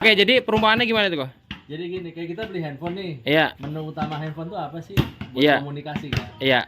Oke, jadi perumpamannya gimana tuh kok? Jadi gini, kayak kita beli handphone nih. Iya. Menu utama handphone tuh apa sih? Buat Iya. komunikasi kan. Iya.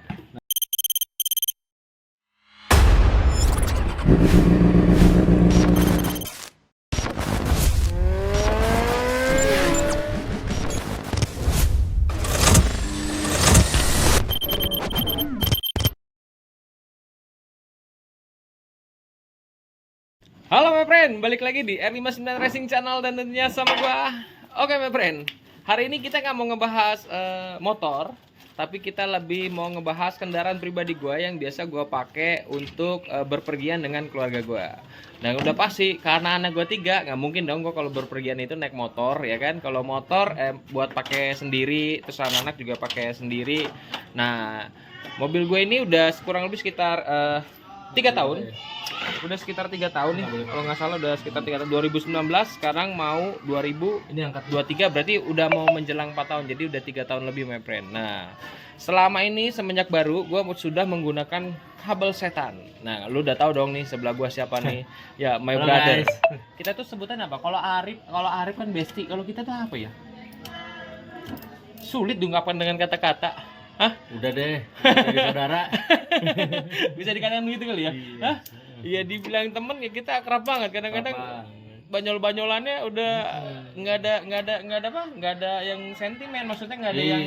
Halo my friend, balik lagi di R59 Racing Channel dan tentunya sama gua. Oke my friend, hari ini kita nggak mau ngebahas motor, tapi kita lebih mau ngebahas kendaraan pribadi gua yang biasa gua pakai untuk berpergian dengan keluarga gua. Dan udah pasti karena anak gua 3, nggak mungkin dong gua kalau berpergian itu naik motor, ya kan? Kalau motor buat pakai sendiri, terus anak-anak juga pakai sendiri. Nah, mobil gue ini udah kurang lebih sekitar 3 tahun. Udah sekitar 3 tahun nih, kalau nggak salah udah sekitar 3 tahun. 2019, sekarang mau 2023, berarti udah mau menjelang 4 tahun, jadi udah 3 tahun lebih my friend. Nah, selama ini semenjak baru gue sudah menggunakan kabel setan. Nah, lu udah tahu dong nih sebelah gua siapa nih? Ya, my brother. Kita tuh sebutan apa? Kalau Arif kan bestie, kalau kita tuh apa ya? Sulit diungkapkan dengan kata-kata. Hah? Udah deh, jadi saudara. Bisa dikatakan begitu kali ya? Iya. Hah? Iya, dibilang temen ya kita akrab banget. Kadang-kadang banyol-banyolannya udah nggak ada yang sentimen, maksudnya nggak ada yang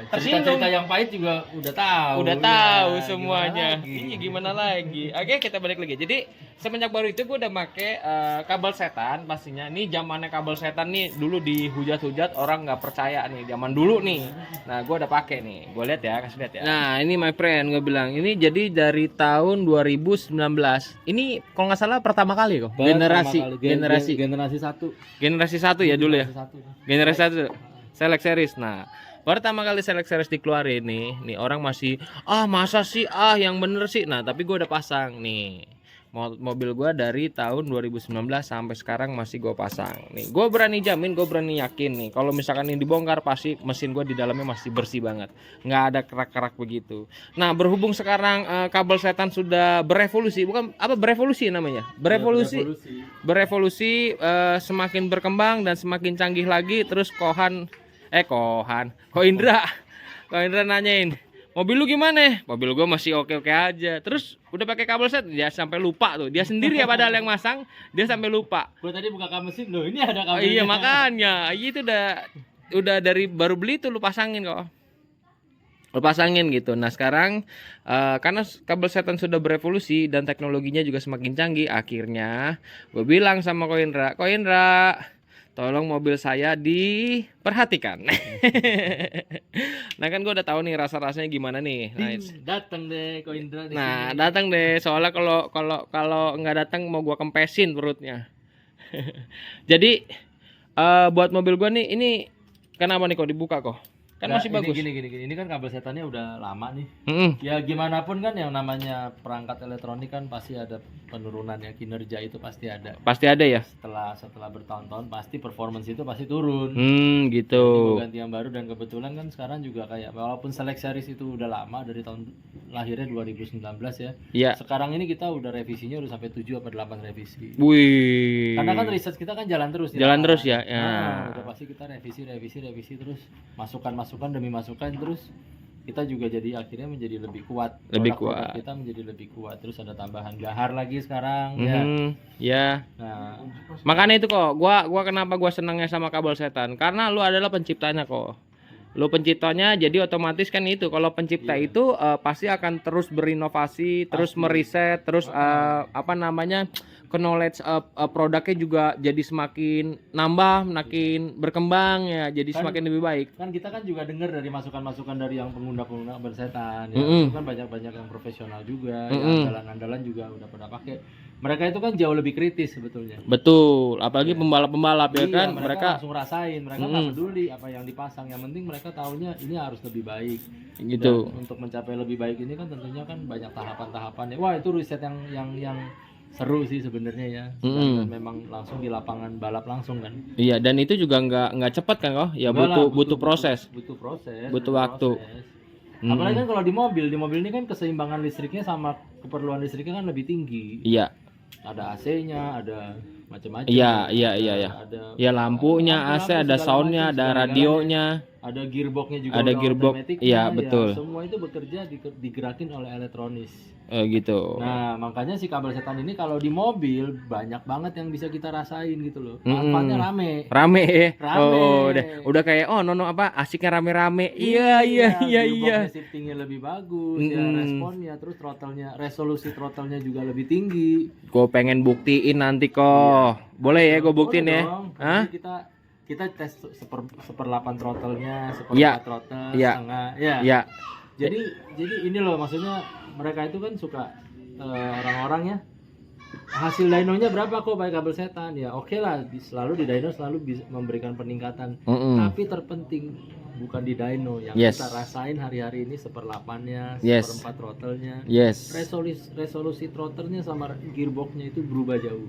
tersinggung. Cerita yang pahit juga udah tahu. Udah tahu ya, semuanya. Iya, gimana lagi? Oke, kita balik lagi. Jadi semenjak baru itu gue udah make kabel setan pastinya. Ini zamannya kabel setan nih, dulu dihujat-hujat orang nggak percaya nih, zaman dulu nih. Nah, gue udah pakai nih. Gue lihat ya, kasih lihat ya. Nah, ini my friend, gue bilang ini jadi dari tahun 2019. Ini kalau nggak salah pertama kali kok. Generasi 1. Generasi 1 ya dulu ya. Generasi 1. Select series. Nah, pertama kali select series dikeluarin nih orang masih masa sih yang bener sih. Nah, tapi gue udah pasang nih. Mobil gue dari tahun 2019 sampai sekarang masih gue pasang nih. Gue berani jamin, gue berani yakin nih kalau misalkan ini dibongkar pasti mesin gue di dalamnya masih bersih banget, nggak ada kerak-kerak begitu. Nah, berhubung sekarang kabel setan sudah berevolusi, bukan apa berevolusi namanya, berevolusi semakin berkembang dan semakin canggih lagi. Terus Ko Indra nanyain, mobil lu gimana? Mobil gua masih oke-oke aja. Terus udah pakai kabel set, dia sampai lupa tuh. Dia sendiri ya padahal yang masang, dia sampai lupa. Gua tadi buka mesin loh, ini ada kabelnya. Iya, makanya. Itu udah dari baru beli tuh lu pasangin kok. Lu pasangin gitu. Nah, sekarang karena kabel setan sudah berevolusi dan teknologinya juga semakin canggih, akhirnya gue bilang sama Ko Indra, tolong mobil saya diperhatikan. Nah, kan gue udah tahu nih rasa-rasanya gimana nih. Nah, datang deh Ko Indra. Nah, datang deh. Soalnya kalau nggak datang mau gue kempesin perutnya. Jadi buat mobil gue nih, ini kenapa nih kok dibuka kok? Kan masih bagus. Gini. Ini kan kabel setannya udah lama nih. Ya gimana pun kan yang namanya perangkat elektronik kan pasti ada penurunan ya, kinerja itu pasti ada. Pasti ada ya. Setelah bertahun-tahun pasti performance itu pasti turun. Gitu. Jadi ganti yang baru, dan kebetulan kan sekarang juga kayak walaupun Select Series itu udah lama dari tahun lahirnya 2019 ya. Iya. Sekarang ini kita udah revisinya udah sampai 7 atau 8 revisi. Wih. Karena kan riset kita kan jalan terus terus ya. Nah, udah pasti kita revisi terus, masukan demi masukan, terus kita juga jadi akhirnya menjadi lebih kuat. Produk kita menjadi lebih kuat, terus ada tambahan gahar lagi sekarang ya. Nah, makanya itu kok gua kenapa gua senangnya sama kabel setan, karena lu adalah penciptanya kok. Lu penciptanya, jadi otomatis kan itu kalau pencipta itu pasti akan terus berinovasi, terus meriset, terus knowledge produknya juga jadi semakin nambah, makin berkembang ya, jadi kan, semakin lebih baik. Kan kita kan juga dengar dari masukan-masukan dari yang pengguna bersetan ya. Kan banyak yang profesional juga, yang andalan-andalan juga udah pada pakai. Mereka itu kan jauh lebih kritis sebetulnya. Betul, apalagi pembalap-pembalap ya kan, mereka langsung rasain, mereka nggak peduli apa yang dipasang, yang penting mereka taunya ini harus lebih baik. Gitu. Dan untuk mencapai lebih baik ini kan tentunya kan banyak tahapan-tahapannya. Wah, itu riset yang seru sih sebenarnya ya. Dan memang langsung di lapangan balap langsung kan. Iya, dan itu juga nggak cepat kan kok? Ya butuh proses. Butuh waktu. Apalagi kan kalau di mobil ini kan keseimbangan listriknya sama keperluan listriknya kan lebih tinggi. Iya. Ada AC-nya, ada macam-macam. Iya. Ada Ya lampunya, AC, ada segala soundnya, macam, ada segala-galanya. radionya. Ada gearboxnya juga, Ada udah gearbox, otomatiknya, iya, ya, betul. semua itu bekerja digerakin oleh elektronis. Gitu. Nah, makanya si kabel setan ini kalau di mobil banyak banget yang bisa kita rasain gitu loh. Manfaatnya rame. Rame. Rame. Oh, udah kayak nono apa asiknya rame-rame. Iya. Gearboxnya shiftingnya lebih bagus, ya responnya, terus resolusi throttle-nya juga lebih tinggi. Gue pengen buktiin nanti kok. Boleh ya gue buktiin Boleh ya. dong. Hah? Nanti kita tes seperlapan throttle-nya, Iya. seperempat throttle, Iya. setengah. Ya. Ya. Jadi ini loh, maksudnya mereka itu kan suka orang-orang ya, hasil dynonya berapa kok pakai kabel setan, ya oke lah, selalu di dyno selalu bisa memberikan peningkatan. Tapi terpenting bukan di dyno yang kita rasain hari-hari ini, seperlapannya, seperempat throttle-nya. Resolusi throttle-nya sama gearbox-nya itu berubah jauh.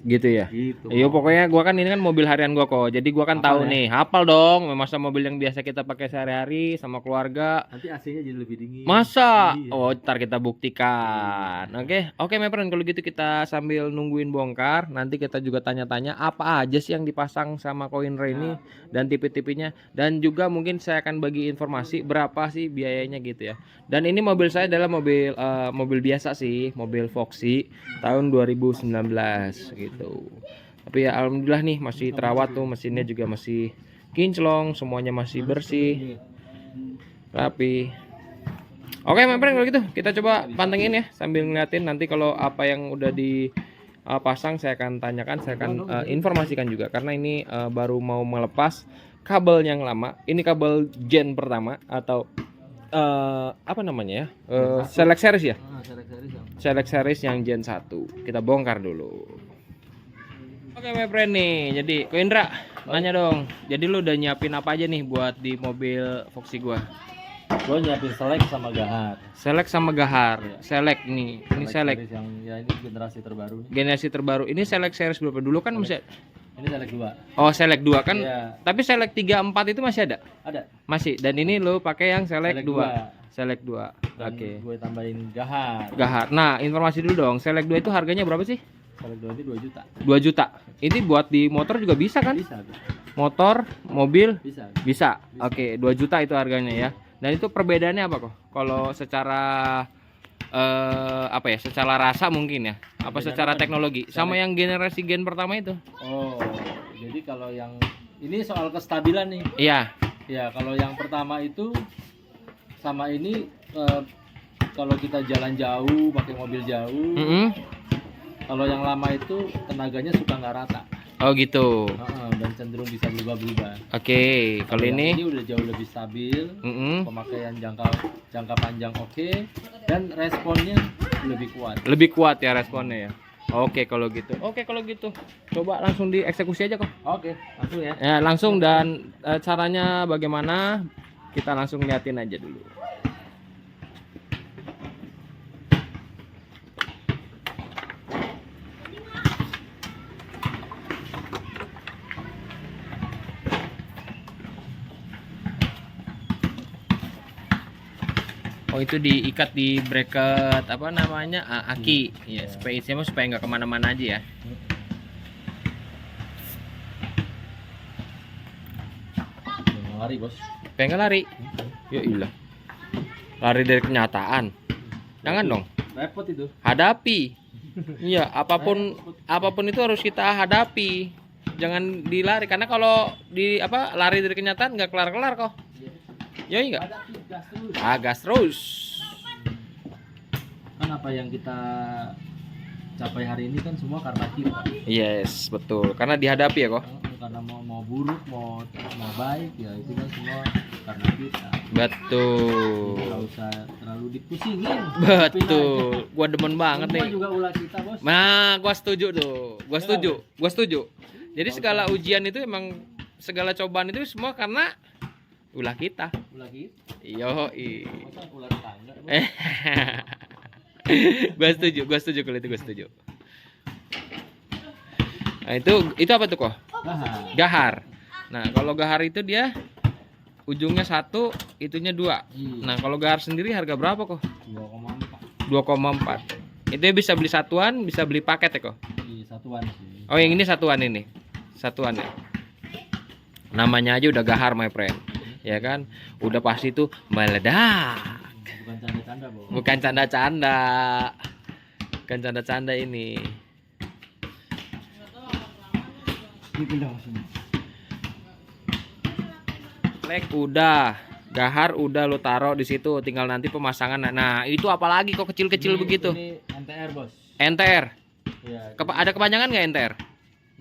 Gitu ya. Gitu. Iya pokoknya gua kan ini kan mobil harian gua kok. Jadi gua kan tahu nih, hafal dong. Masa mobil yang biasa kita pakai sehari-hari sama keluarga. Nanti AC-nya jadi lebih dingin. Masa? Iya. Oh, ntar kita buktikan. Oke, my friend, kalau gitu kita sambil nungguin bongkar, nanti kita juga tanya-tanya apa aja sih yang dipasang sama Koin Ray ini dan tipe-tipenya, dan juga mungkin saya akan bagi informasi berapa sih biayanya gitu ya. Dan ini mobil saya adalah mobil biasa sih, mobil Foxy tahun 2019 gitu. Tapi ya alhamdulillah nih masih terawat tuh, mesinnya juga masih kinclong, semuanya masih bersih, rapi. Oke, my friend, kalau gitu kita coba pantengin ya sambil ngeliatin. Nanti kalau apa yang udah dipasang saya akan tanyakan, saya akan informasikan juga, karena ini baru mau melepas kabel yang lama. Ini kabel gen pertama atau apa namanya ya, select series ya, select series yang gen 1. Kita bongkar dulu. Oke, my friend nih, jadi Ko Indra nanya dong, jadi lu udah nyiapin apa aja nih buat di mobil Foxy gua? Gua nyiapin select sama gahar. Select sama gahar. Select nih, ini select yang ya ini generasi terbaru nih. Generasi terbaru. Ini select series berapa? Dulu kan masih. Ini select 2. Oh, select 2 kan. Iya. Tapi select 3 4 itu masih ada? Ada. Masih. Dan ini lo pakai yang select 2. 2. Select 2. Oke. Gue tambahin gahar. Gahar. Nah, informasi dulu dong. Select 2 itu harganya berapa sih? Select 2 itu 2 juta. 2 juta. Ini buat di motor juga bisa kan? Bisa. Motor, mobil? Bisa. Bisa. Oke, 2 juta itu harganya ya. Dan itu perbedaannya apa kok? Kalau secara apa ya? Secara rasa mungkin ya. Apa secara teknologi? Sama yang generasi gen pertama itu? Oh, jadi kalau yang ini soal kestabilan nih. Iya. Ya, kalau yang pertama itu sama ini kalau kita jalan jauh, pakai mobil jauh. Kalau yang lama itu tenaganya suka nggak rata. Oh gitu. Dan cenderung bisa berubah-berubah. Oke, kalau ini udah jauh lebih stabil. Pemakaian jangka panjang oke, dan responnya lebih kuat. Lebih kuat ya responnya ya. Oke kalau gitu. Oke kalau gitu. Coba langsung dieksekusi aja kok. Oke, langsung ya. Ya, langsung, dan caranya bagaimana? Kita langsung liatin aja dulu. Oh, itu diikat di bracket apa namanya, aki ya, supaya isinya supaya nggak kemana-mana aja ya. Lari bos. Pengen lari? Ya ilah, lari dari kenyataan. Jangan dong. Repot itu. Hadapi. Iya, apapun itu harus kita hadapi. Jangan dilari, karena kalau lari dari kenyataan nggak kelar-kelar kok. Ya enggak? Gas terus. Kan apa yang kita capai hari ini kan semua karena kita. Yes, betul. Karena dihadapi ya kok. Karena mau buruk, mau baik, ya itu kan semua karena kita. Betul. Nggak usah terlalu dipusingin. Betul. Gua demen banget semua nih. juga ulah kita bos. Nah, gua setuju tuh. Gua setuju. Jadi segala ujian itu emang, segala cobaan itu semua karena ulah kita. Ulah kita. Yoi. Masa ulah tetangga. Gua setuju kalau itu, gua setuju. Nah, itu apa tuh kok? Gahar. Nah, kalau gahar itu dia ujungnya 1, itunya 2. Nah, kalau gahar sendiri harga berapa kok? 2,4. 2,4. Itu bisa beli satuan, bisa beli paket ya kok? Di satuan. satuan sih. Oh, yang ini satuan ini. Satuan ya. Namanya aja udah gahar, my friend. Ya kan? Udah pasti tuh meledak. Bukan canda-canda, Bos. Bukan canda-canda. Bukan canda-canda ini. Dipindah sini. Flag udah, gahar udah lo taruh di situ, tinggal nanti pemasangan. Nah, itu apalagi kok kecil-kecil begitu? Ini NTR, Bos. NTR. Ya, Ada kepanjangan nggak NTR?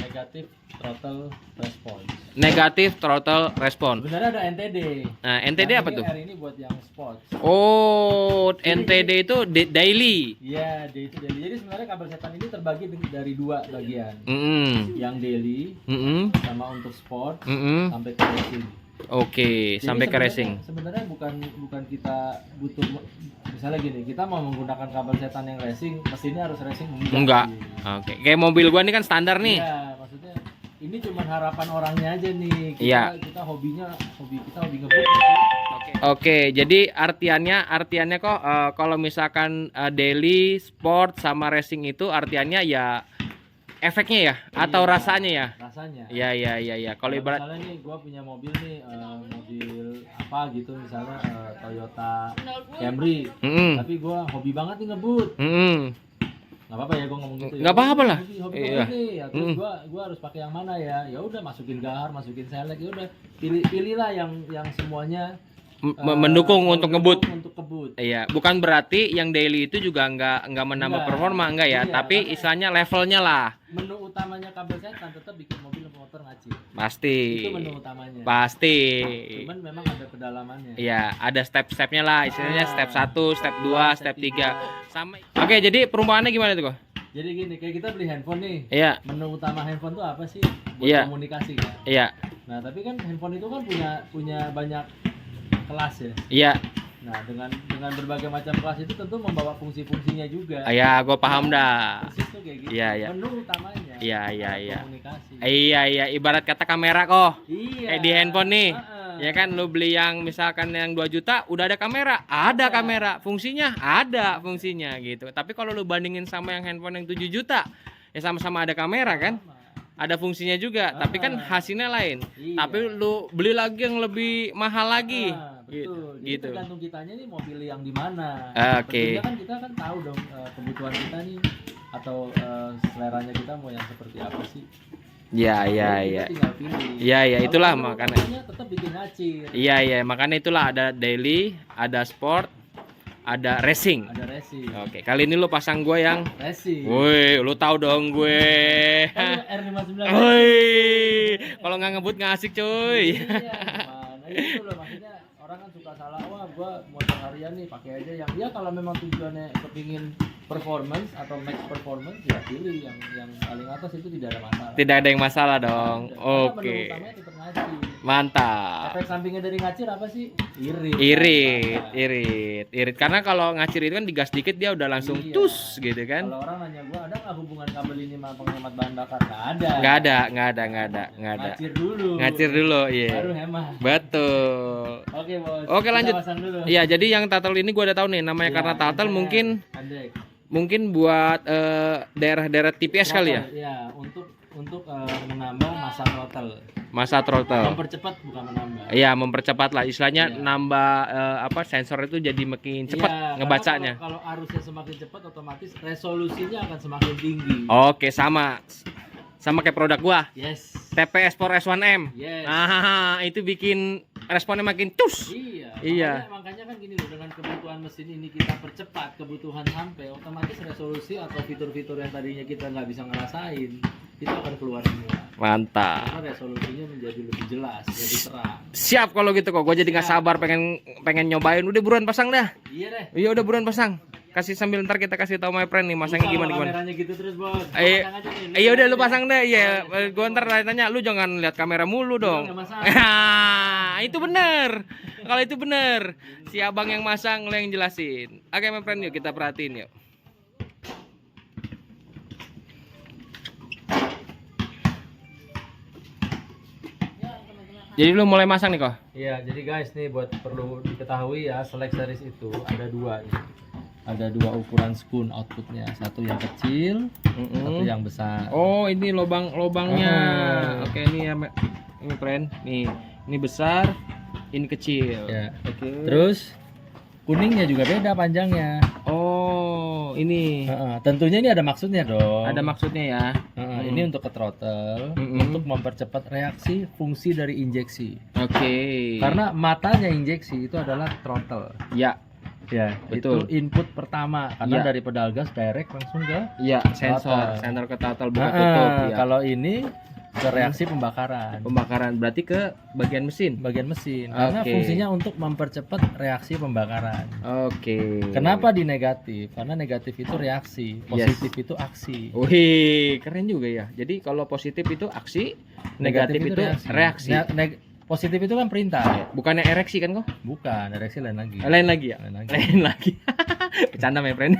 negatif throttle response. Negatif throttle response. Sebenarnya ada NTD. Nah, NTD Yang apa ini tuh? R ini buat yang sports. Oh, NTD itu daily. Iya, dia itu daily. Jadi sebenarnya kabel setan ini terbagi dari dua bagian. Mm-mm. Yang daily Mm-mm. sama untuk sport Mm-mm. sampai ke racing. Oke, Jadi sampai ke sebenarnya- racing. Sebenarnya bukan kita butuh, misalnya gini, kita mau menggunakan kabel setan yang racing, mesinnya harus racing Enggak. sih. Oke, kayak mobil gua nih kan standar nih. Iya, maksudnya ini cuma harapan orangnya aja nih. Iya. Kita hobi ngebut gitu. Oke, jadi artiannya kok kalau misalkan daily, sport sama racing itu artiannya ya efeknya ya atau Iya, rasanya ya? Rasanya. Ya. Kalau ibarat misalnya nih gua punya mobil nih, mobil apa gitu, misalnya Toyota Camry, Mm-mm. tapi gua hobi banget nih ngebut. Mm-mm. Nggak apa-apa ya gua ngomong gitu ya. Nggak apa-apa lah. Hobi Iya. banget nih. Ya, terus gua harus pakai yang mana ya? Ya udah, masukin gahar, masukin selek, ya udah pilihlah yang semuanya Mendukung untuk ngebut. Untuk kebut. Iya, bukan berarti yang daily itu juga nggak menambah Enggak. performa, enggak ya, Iya, tapi karena- istilahnya levelnya lah. Menu utamanya kabel setan tetap bikin mobil motor ngacir. Pasti. Itu menu utamanya. Pasti. Cuman memang ada pedalamannya. Iya, ada step-stepnya lah, istilahnya step 1, step 2, step 3. Sama. Oke, jadi perumpamannya gimana tuh kok? Jadi gini, kayak kita beli handphone nih. Iya, Menu utama handphone tuh apa sih? Buat Iya. komunikasi kan. iya, Nah, tapi kan handphone itu kan punya banyak kelas ya. iya. Nah, dengan berbagai macam kelas itu tentu membawa fungsi-fungsinya juga. Ya, gue paham dah. Persis tuh kayak gitu. Iya, iya. Menu utamanya. Iya, alat iya. Komunikasi. Iya, ibarat kata kamera kok. Iya. Kayak di handphone nih. Heeh. Ya kan, lu beli yang misalkan yang 2 juta udah ada kamera, ada Ada. kamera, fungsinya ada fungsinya gitu. Tapi kalau lu bandingin sama yang handphone yang 7 juta, ya sama-sama ada kamera kan? Sama. Ada fungsinya juga, tapi kan hasilnya lain. Iya. Tapi lu beli lagi yang lebih mahal lagi. Ah, betul. Jadi Gitu. tergantung kitanya nih mau pilih yang di mana. Oke. Tentunya kan kita kan tahu dong kebutuhan kita nih, atau seleranya kita mau yang seperti apa sih. Iya, Jadi kita tinggal pilih. Iya, Kalau itulah menu makanya. utamanya tetap bikin ngacir. Iya, makanya itulah ada daily, ada sport, ada racing. Ada racing. Oke, kali ini lu pasang gue yang Racing. woi, lu tahu dong gue. Kan R59. Woi, kalau nggak ngebut nggak asik cuy. Iya, gimana itu loh, maksudnya orang kan suka salah, wah gua motor harian nih pakai aja yang, ya kalau memang tujuannya kepingin performance atau max performance, ya pilih yang paling atas, itu tidak ada masalah. Tidak ada yang masalah dong. Karena menu Oke, utamanya tetap ngacir. mantap. Efek sampingnya dari ngacir apa sih? Irit. Irit. Karena kalau ngacir itu kan digas dikit dia udah langsung Iya. tus gitu kan. Kalau orang nanya gua, ada nggak hubungan kabel ini sama penghemat bahan bakar? Nggak ada. Nggak ada. Ngacir dulu. Ngacir dulu, iya. Baru hemat. Betul. Oke bos. Oke, Kita lanjut. pasang dulu. Iya, jadi yang turtle ini gua udah tahu nih namanya, Iya, karena turtle NTR. mungkin Andek. buat daerah-daerah TPS kali ya. Ya, untuk menambah masa throttle. Masa throttle. Mempercepat bukan menambah. Iya, mempercepat lah istilahnya, Iya. nambah sensor itu jadi makin cepat Iya, ngebacanya. karena Kalau arusnya semakin cepat, otomatis resolusinya akan semakin tinggi. Oke, sama kayak produk gua, Yes. TPS 4S1M. Yes. Ah, itu bikin responnya makin cus. Iya. Iya. Makanya kan gini loh, dengan kebutuhan mesin ini kita percepat kebutuhan sampai, otomatis resolusi atau fitur-fitur yang tadinya kita nggak bisa ngerasain, itu akan keluar semua. Mantap. Karena resolusinya menjadi lebih jelas, lebih terang. Siap kalau gitu kok. Gue jadi nggak sabar pengen nyobain. Udah buruan pasang dah. Iya deh. Iya, udah buruan pasang. Kasih sambil ntar kita kasih tahu my friend nih masangnya Kalau gimana. kameranya gitu terus bos. Eh, Pasang aja nih. Iya udah lu pasang deh. Iya, gue ntar tanya lu jangan lihat kamera mulu dong. Nggak masalah. Itu bener. Kalau itu bener, si abang yang masang lo yang jelasin. Oke my friend, yuk kita perhatiin yuk. Jadi lu mulai masang nih kok. Iya, jadi guys nih buat perlu diketahui ya, Select Series itu ada dua nih. ada dua ukuran spoon outputnya, satu yang kecil, satu yang besar. Oh, ini lubangnya. Oke, ini ya, ini friend. Nih, ini besar, ini kecil. Ya. Oke. Terus kuningnya juga beda panjangnya. Oh, ini. Tentunya ini ada maksudnya dong. Ada maksudnya ya. Ini untuk ke throttle, untuk mempercepat reaksi fungsi dari injeksi. Oke. Karena matanya injeksi itu adalah throttle. Ya. Ya, Betul. itu input pertama karena Ya. dari pedal gas direct langsung ke Iya, sensor ke throttle buka tutup ya. Kalau ini ke reaksi pembakaran. Pembakaran berarti ke bagian mesin. Bagian mesin. Karena Oke. fungsinya untuk mempercepat reaksi pembakaran. Oke. Kenapa di negatif? Karena negatif itu reaksi, positif itu aksi. Wih, keren juga ya. Jadi kalau positif itu aksi, negatif itu reaksi. Positif itu kan perintah. Bukannya ereksi kan kok? Bukan, ereksi lain lagi. Lain lagi ya? Lain lagi. Bercanda, my friend.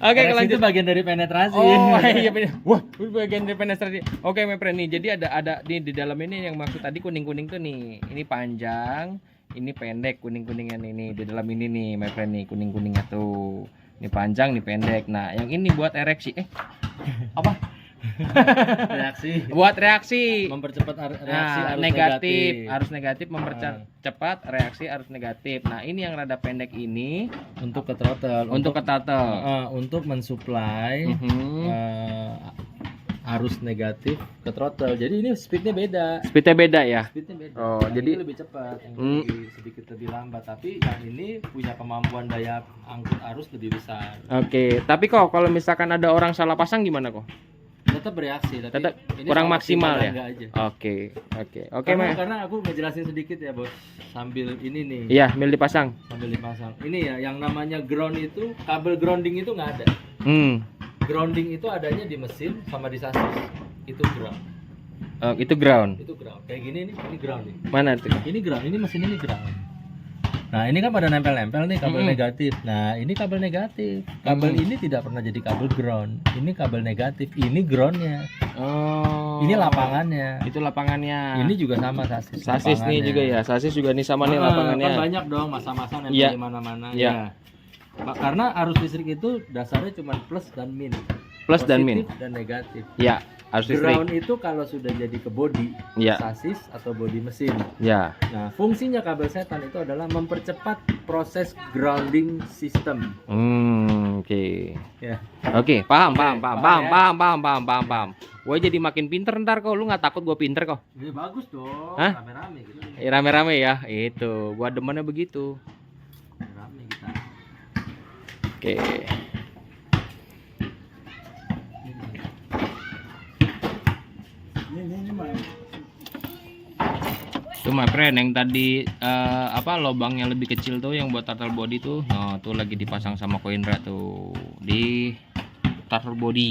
Oke, Ereksi lanjut. itu bagian dari penetrasi. Oh iya benar. Wah, bagian dari penetrasi. Oke, my friend nih. Jadi ada di dalam ini yang maksud tadi kuning-kuning tuh nih. Ini panjang, ini pendek, kuning-kuningan ini di dalam ini nih, my friend nih, kuning-kuningnya tuh. Ini panjang, ini pendek. Nah, yang ini buat ereksi. Apa? Reaksi. Buat reaksi. Mempercepat reaksi Nah, arus arus negatif mempercepat reaksi arus negatif. Nah, ini yang rada pendek ini untuk ke throttle. untuk ke throttle. Untuk mensuplai arus negatif ke throttle. Jadi ini speednya beda. Speednya beda ya. Speednya beda. Oh, Yang jadi ini lebih cepat, yang ini sedikit lebih lambat. Tapi yang ini punya kemampuan daya angkut arus lebih besar. Oke, tapi kok kalau misalkan ada orang salah pasang gimana kok? Tetap bereaksi, tapi Tetap ini kurang sama maksimal ya. enggak aja. Oke, Karena aku ngejelasin sedikit ya bos, sambil ini nih, Iya, mil dipasang. sambil dipasang. Ini ya, yang namanya ground itu, kabel grounding itu nggak ada. Grounding itu adanya di mesin sama di sasis. Itu ground. Itu ground. Itu ground. Kayak gini nih, ini ground nih. Mana itu? Ini ground, ini mesin ini ground. Nah ini kan pada nempel-nempel nih kabel negatif. Nah ini kabel negatif. Kabel ini tidak pernah jadi kabel ground. Ini kabel negatif. Ini groundnya. Oh. Ini lapangannya. Itu lapangannya. Ini juga sama sasis. Sasis nih juga ya. Sasis juga nih sama nih lapangannya. Kan banyak dong masa-masa nempel Iya. di mana-mana. Iya. Ya. Karena arus listrik itu dasarnya cuma plus dan min. Plus dan min. Positif dan negatif. Ya, arus listrik. Ground itu kalau sudah jadi ke bodi, Ya. sasis atau bodi mesin. Ya. Nah, fungsinya kabel setan itu adalah mempercepat proses grounding system. Oke. Ya. Oke, paham. Paham Gue jadi makin pinter ntar kok. Lu nggak takut gue pinter kok? Ini bagus dong. Hah? Rame-rame gitu. Rame-rame ya. Itu. Gua demennya begitu. Rame kita. Oke. Itu my friend yang tadi lubang yang lebih kecil tuh yang buat turtle body tuh. Nah, tuh lagi dipasang sama Koindra tuh di turtle body.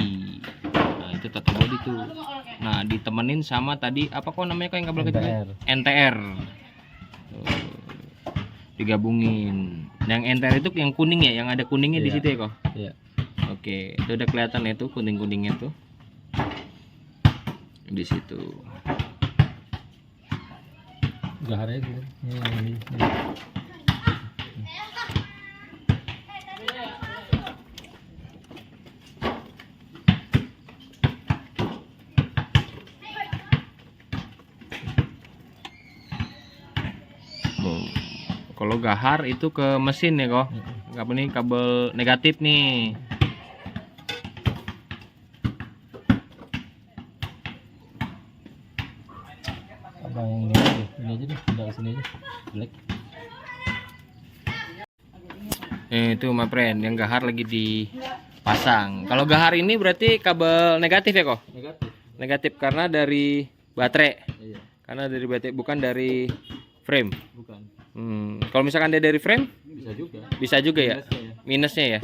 Nah, itu turtle body tuh. Nah, ditemenin sama tadi apa kok namanya kok yang kabel kecil? NTR. Tuh, digabungin. Yang NTR itu yang kuning ya, yang ada kuningnya di Iya. situ ya kok. Iya. Oke, itu udah kelihatan ya tuh kuning-kuningnya tuh. Di situ. Gaharnya gitu. Ini. Kalau gahar itu ke mesin ya kok. Kabel ini kabel negatif nih. Apa yang ini aja? Ini aja deh, pindah ke sini aja. Black. Itu my friend, yang gahar lagi dipasang. Kalau gahar ini berarti kabel negatif ya kok? Negatif. Negatif karena dari baterai. Iya. Karena dari baterai bukan dari frame. Bukan. Kalau misalkan dia dari frame Bisa juga. bisa juga ya. Minusnya ya. Minusnya ya.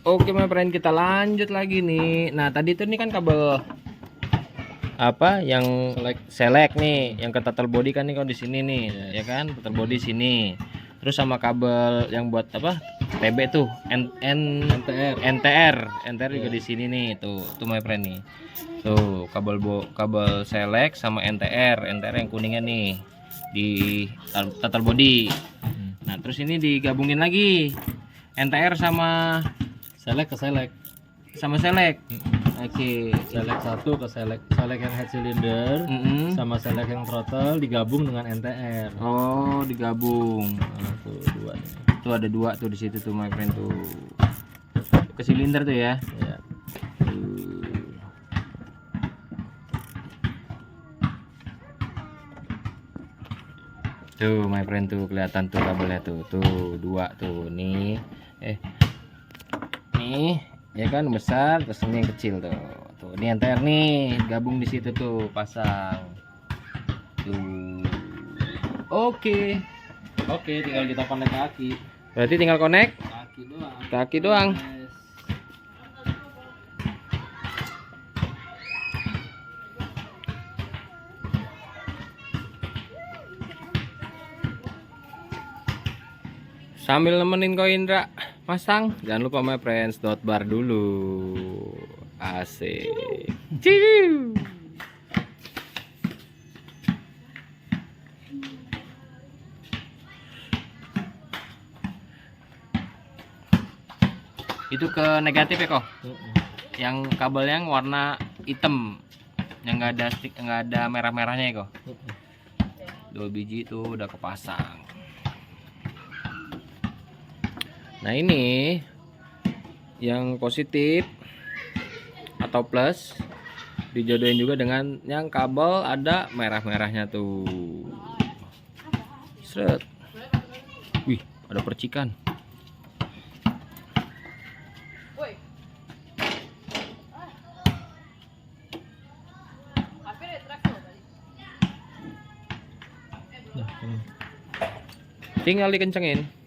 Oke my friend, kita lanjut lagi nih. Nah tadi tuh nih kan kabel apa yang select nih, yang ke total body kan nih kalau di sini nih, ya kan total body sini. Terus sama kabel yang buat apa TB tuh NTR juga di sini nih, tuh my friend nih. Tuh kabel select sama NTR yang kuningnya nih di total body. Nah terus ini digabungin lagi NTR sama Select ke select. sama select. Oke. Select satu ke select yang head cylinder sama select yang throttle digabung dengan NTR. Oh digabung. Nah, tuh dua nih. Tuh ada dua tuh di situ tuh my friend tuh. Ke silinder tuh ya. Ya. Tuh my friend tuh kelihatan tuh kabelnya tuh. Tuh dua tuh nih. Nih ya kan besar, terus ini yang kecil tuh. Tuh ini NTR nih, gabung di situ tuh, pasang. Tuh. Oke. Oke, tinggal kita connect kaki. Berarti tinggal connect Kaki doang. kaki doang. Yes. Sambil nemenin Ko Indra masang, jangan lupa my friends dot bar dulu. Asik. Ciu. Itu ke negatif ya kok. Yang kabel yang warna hitam, yang nggak ada merah-merahnya ya kok. 2 biji itu udah kepasang. Nah ini yang positif atau plus dijodohin juga dengan yang kabel ada merah-merahnya tuh. Seret. Wih, ada percikan. Tinggal dikencengin.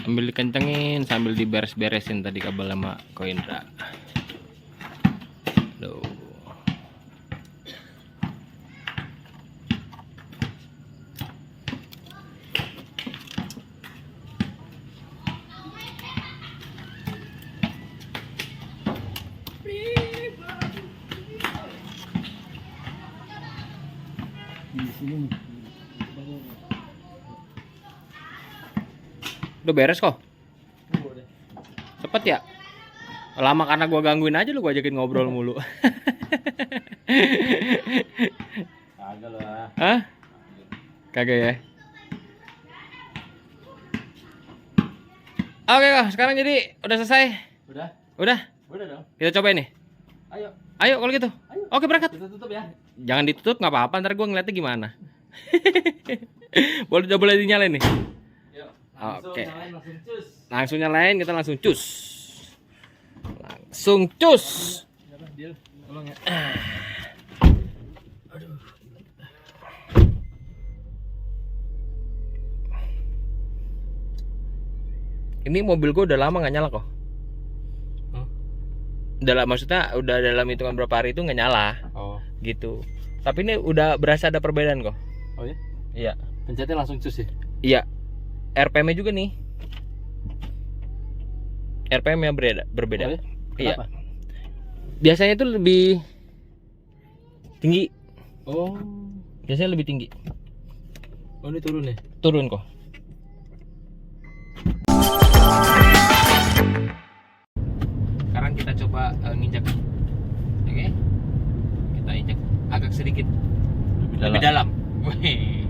Sambil dikencengin, sambil diberes-beresin tadi kabel sama Ko Indra. Duh. Di sini. Udah beres kok. Cepet ya? Lama karena gua gangguin aja, lu gua ajakin ngobrol mulu. Kagak lah. Hah? Kagak ya? Oke kok, sekarang jadi udah selesai. Udah? Udah? Udah dong. Kita cobain nih. Ayo. Ayo kalau gitu. Ayo. Oke berangkat. Kita tutup ya. Jangan ditutup nggak apa-apa, ntar gua ngeliatnya gimana. Udah boleh dinyalain nih. Yuk. Oke. Nyalain, langsung cus. Langsung nyalain, kita langsung cus. Langsung cus. Deal. Tolong ya. Ini mobil gua udah lama nggak nyala kok. Maksudnya udah dalam hitungan berapa hari itu nggak nyala. Oh. Gitu. Tapi ini udah berasa ada perbedaan kok. Oh ya? Iya. Pencetnya langsung cus ya? Iya. RPM-nya juga nih. RPM-nya berbeda. Oh, ya? Iya. Kenapa? Biasanya itu lebih tinggi. Oh, Biasanya lebih tinggi. ini turun ya? Turun kok. Sekarang kita coba nginjak. Oke. Kita injak agak sedikit lebih dalam. Wih.